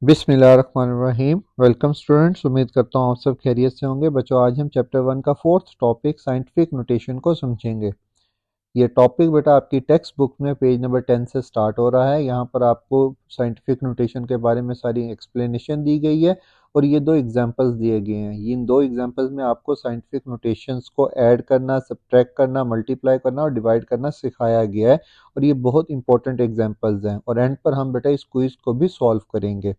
बिस्मिल्लाहिर्रहमानिर्रहीम। Welcome students, उम्मीद करता हूँ आप सब खैरियत से होंगे। बच्चों, आज हम चैप्टर 1 का फोर्थ टॉपिक साइंटिफिक नोटेशन को समझेंगे। ये टॉपिक बेटा आपकी टेक्स्ट बुक में पेज नंबर 10 से स्टार्ट हो रहा है। यहाँ पर आपको साइंटिफिक नोटेशन के बारे में सारी एक्सप्लेनेशन दी गई है और ये दो एग्जांपल्स दिए गए हैं। इन दो एग्जांपल्स में आपको साइंटिफिक नोटेशंस को ऐड करना, सब्ट्रैक्ट करना, मल्टीप्लाई करना और डिवाइड करना सिखाया गया है और ये बहुत इंपॉर्टेंट एग्जांपल्स हैं और एंड पर हम बेटा इस क्विज को भी सॉल्व करेंगे।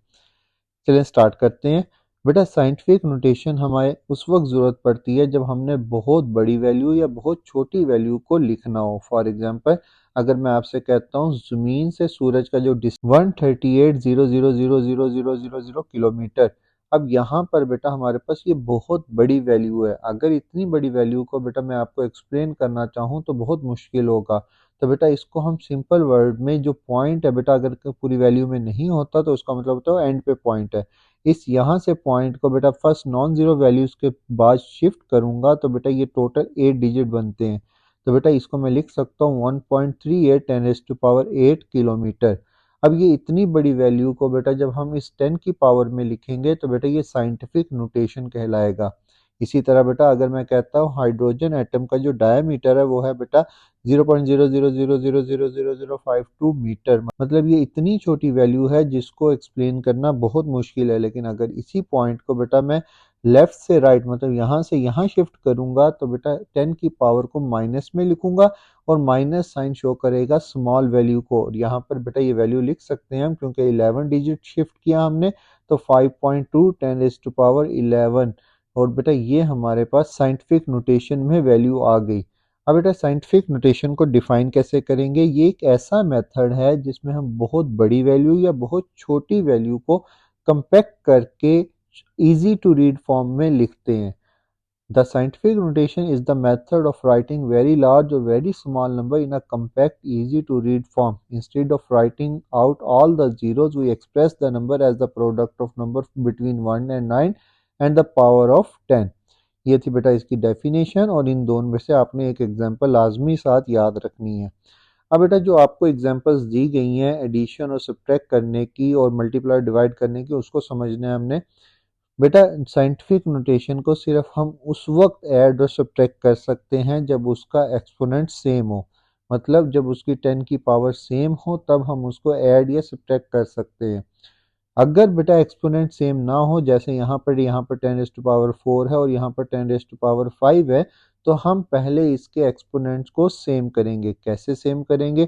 चलिए स्टार्ट करते हैं। बेटा, साइंटिफिक नोटेशन हमारे उस वक्त ज़रूरत पड़ती है जब हमने बहुत बड़ी वैल्यू या बहुत छोटी वैल्यू को लिखना हो। फॉर एग्जांपल, अगर मैं आपसे कहता हूँ ज़मीन से सूरज का जो 138,000,000 किलोमीटर, अब यहाँ पर बेटा हमारे पास ये बहुत बड़ी वैल्यू है। अगर इतनी बड़ी वैल्यू को बेटा मैं आपको एक्सप्लेन करना चाहूँ तो बहुत मुश्किल होगा। तो बेटा इसको हम सिंपल वर्ड में, जो पॉइंट है बेटा अगर पूरी वैल्यू में नहीं होता तो उसका मतलब होता है एंड पे पॉइंट है। इस यहाँ से पॉइंट को बेटा फर्स्ट नॉन जीरो वैल्यूज के बाद शिफ्ट करूंगा तो बेटा ये टोटल 8 डिजिट बनते हैं। तो बेटा इसको मैं लिख सकता हूँ 1.38 10⁸ किलोमीटर। अब ये इतनी बड़ी वैल्यू को बेटा जब हम इस 10 की पावर में लिखेंगे तो बेटा ये साइंटिफिक नोटेशन कहलाएगा। इसी तरह बेटा अगर मैं कहता हूँ हाइड्रोजन एटम का जो डायमीटर है वो है बेटा 0.00000052 मीटर, मतलब ये इतनी छोटी वैल्यू है जिसको एक्सप्लेन करना बहुत मुश्किल है। लेकिन अगर इसी पॉइंट को बेटा मैं लेफ्ट से राइट, मतलब यहाँ से यहाँ शिफ्ट करूंगा तो बेटा 10 की पावर को माइनस में लिखूंगा और माइनस साइन शो करेगा स्मॉल वैल्यू को। और यहाँ पर बेटा ये वैल्यू लिख सकते हैं हम, क्योंकि 11 डिजिट शिफ्ट किया हमने तो 5.2 10⁻11। और बेटा ये हमारे पास साइंटिफिक नोटेशन में वैल्यू आ गई। अब बेटा साइंटिफिक नोटेशन को डिफाइन कैसे करेंगे? ये एक ऐसा मेथड है जिसमें हम बहुत बड़ी वैल्यू या बहुत छोटी वैल्यू को कंपैक्ट करके इजी टू रीड फॉर्म में लिखते हैं। The scientific notation is the method of writing very large और very small number in a compact easy to read form. Instead of writing out all the zeros, we express the number as the product of number between 1 and 9 and the power of 10. ये थी बेटा इसकी definition और इन दोनों में से आपने एक एग्जांपल लाजमी साथ याद रखनी है। अब बेटा जो आपको एग्जांपल्स दी गई हैं एडिशन और सब्ट्रैक्ट करने की और मल्टीप्लाई डिवाइड करने की, उसको समझना है हमने। बेटा साइंटिफिक नोटेशन को सिर्फ हम उस वक्त ऐड और सब्ट्रैक्ट कर सकते हैं जब उसका एक्सपोनेंट सेम हो, मतलब जब उसकी 10 की पावर सेम हो तब हम उसको ऐड या सब्ट्रैक्ट कर सकते हैं। अगर बेटा एक्सपोनेंट सेम ना हो, जैसे यहाँ पर 10⁻4 है और यहाँ पर 10⁻5 है, तो हम पहले इसके एक्सपोनेंट्स को सेम करेंगे। कैसे सेम करेंगे?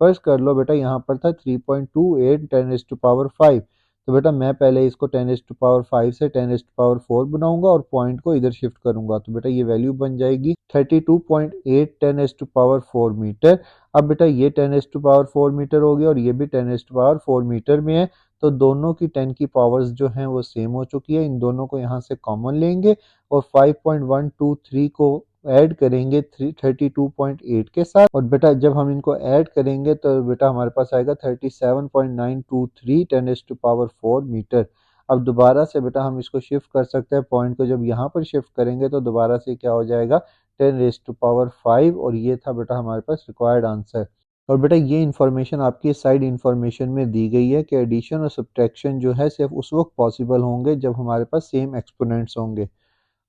फर्स्ट कर लो बेटा, यहाँ पर था 3.28 10⁻5, तो बेटा मैं पहले इसको 10⁻5 से 10⁻4 बनाऊंगा और पॉइंट को इधर शिफ्ट करूंगा तो बेटा ये वैल्यू बन जाएगी 32.8 10⁻4 मीटर। अब बेटा ये 10⁻4 मीटर हो गया और ये भी 10⁻4 मीटर में है, तो दोनों की 10 की पावर्स जो हैं वो सेम हो चुकी है। इन दोनों को यहाँ से कॉमन लेंगे और 5.123 को ऐड करेंगे 32.8 के साथ, और बेटा जब हम इनको ऐड करेंगे तो बेटा हमारे पास आएगा 37.923 10⁻4 मीटर। अब दोबारा से बेटा हम इसको शिफ्ट कर सकते हैं, पॉइंट को जब यहाँ पर शिफ्ट करेंगे तो दोबारा से क्या हो जाएगा 10⁻5, और ये था बेटा हमारे पास रिक्वायर्ड आंसर। और बेटा ये इन्फॉर्मेशन आपकी साइड इन्फॉर्मेशन में दी गई है कि एडिशन और सब्ट्रैक्शन जो है सिर्फ उस वक्त पॉसिबल होंगे जब हमारे पास सेम एक्सपोनेंट्स होंगे।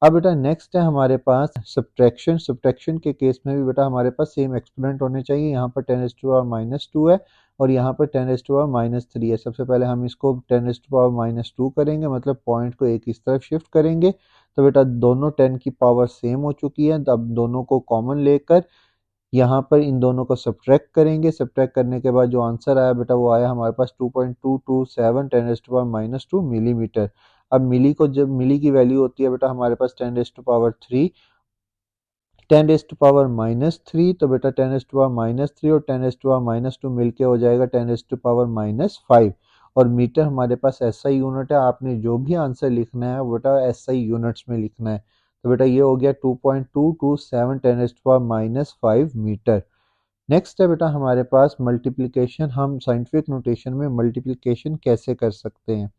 अब बेटा नेक्स्ट है हमारे पास सब्ट्रैक्शन। सब्ट्रैक्शन के केस में भी बेटा हमारे पास सेम एक्सपोनेंट होने चाहिए। यहाँ पर 10⁻⁻2 है और यहाँ पर 10⁻3 है। सबसे पहले हम इसको 10⁻2 करेंगे, मतलब पॉइंट को एक इस तरफ शिफ्ट करेंगे तो बेटा दोनों 10 की पावर सेम हो चुकी है। अब दोनों को कॉमन लेकर यहाँ पर इन दोनों को सब्ट्रैक्ट करेंगे। सब्ट्रैक्ट करने के बाद जो आंसर आया बेटा वो आया हमारे पास 2.227 10⁻2 मिलीमीटर। अब मिली को, जब मिली की वैल्यू होती है बेटा हमारे पास 10⁻3 10⁻3, तो बेटा 10⁻3 और 10⁻2 मिलके हो जाएगा 10⁻5। और मीटर हमारे पास एसआई यूनिट है। आपने जो भी आंसर लिखना है बेटा एसआई यूनिट्स में लिखना है। तो बेटा ये हो गया 2.227 10⁻5 मीटर। नेक्स्ट है बेटा हमारे पास मल्टीप्लिकेशन। हम साइंटिफिक नोटेशन में मल्टीप्लिकेशन कैसे कर सकते हैं?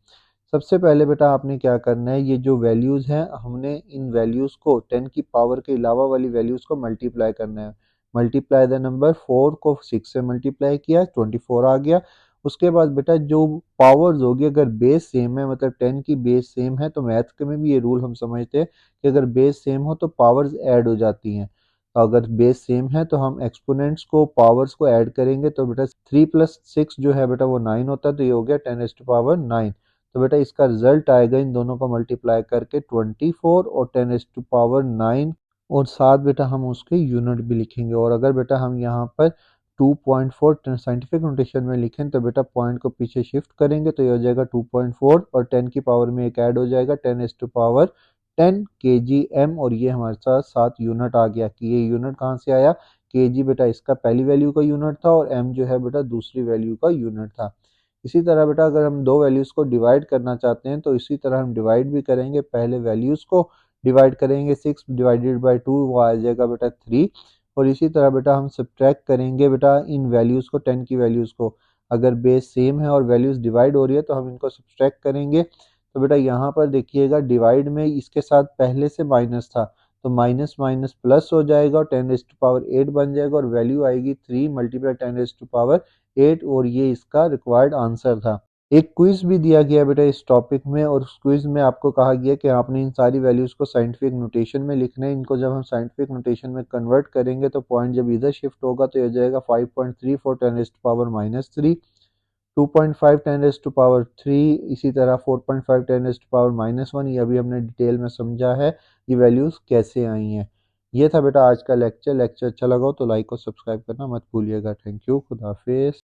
सबसे पहले बेटा आपने क्या करना है, ये जो वैल्यूज़ हैं हमने इन वैल्यूज़ को 10 की पावर के अलावा वाली वैल्यूज़ को मल्टीप्लाई करना है। मल्टीप्लाई द नंबर 4 को 6 से मल्टीप्लाई किया 24 आ गया, उसके बाद बेटा जो पावर्स होगी, अगर बेस सेम है मतलब 10 की बेस सेम है, तो मैथ के में भी ये रूल हम समझते हैं कि अगर बेस सेम हो तो पावर्स ऐड हो जाती हैं। तो अगर बेस सेम है तो हम एक्सपोनेंट्स को पावर्स को ऐड करेंगे, तो बेटा 3 + 6 जो है बेटा वो 9 होता है, तो ये हो गया 10⁻9। तो बेटा इसका रिजल्ट आएगा इन दोनों को मल्टीप्लाई करके 24 और 10⁻9, और साथ बेटा हम उसके यूनिट भी लिखेंगे। और अगर बेटा हम यहाँ पर 2.4 साइंटिफिक नोटेशन में लिखें तो बेटा पॉइंट को पीछे शिफ्ट करेंगे तो ये हो जाएगा 2.4, और 10 की पावर में एक ऐड हो जाएगा 10⁻10 kgm, और ये हमारे साथ साथ यूनिट आ गया। कि ये यूनिट कहाँ से आया, kg बेटा इसका पहली वैल्यू का यूनिट था और m जो है बेटा दूसरी वैल्यू का यूनिट था। इसी तरह बेटा अगर हम दो वैल्यूज़ को डिवाइड करना चाहते हैं तो इसी तरह हम डिवाइड भी करेंगे। पहले वैल्यूज़ को डिवाइड करेंगे, 6 ÷ 2 वो आ जाएगा बेटा 3। और इसी तरह बेटा हम सब्ट्रैक्ट करेंगे बेटा इन वैल्यूज़ को, 10 की वैल्यूज़ को। अगर बेस सेम है और वैल्यूज़ डिवाइड हो रही है तो हम इनको सब्ट्रैक्ट करेंगे। तो बेटा यहाँ पर देखिएगा डिवाइड में इसके साथ पहले से माइनस था, तो माइनस माइनस प्लस हो जाएगा और 10⁸ बन जाएगा, और वैल्यू आएगी 3 × 10⁸8, और ये इसका रिक्वायर्ड आंसर था। एक क्विज भी दिया गया बेटा इस टॉपिक में, और उस क्विज में आपको कहा गया कि आपने इन सारी वैल्यूज़ को साइंटिफिक नोटेशन में लिखना है। इनको जब हम साइंटिफिक नोटेशन में कन्वर्ट करेंगे तो पॉइंट जब इधर शिफ्ट होगा तो ये हो जाएगा 5.34 10⁻3, 2.5 10⁻3, इसी तरह 4.5 10⁻−1। ये अभी हमने डिटेल में समझा है ये वैल्यूज़ कैसे आई हैं। ये था बेटा आज का लेक्चर। अच्छा लगा हो तो लाइक और सब्सक्राइब करना मत भूलिएगा। थैंक यू, खुदा हाफिज़।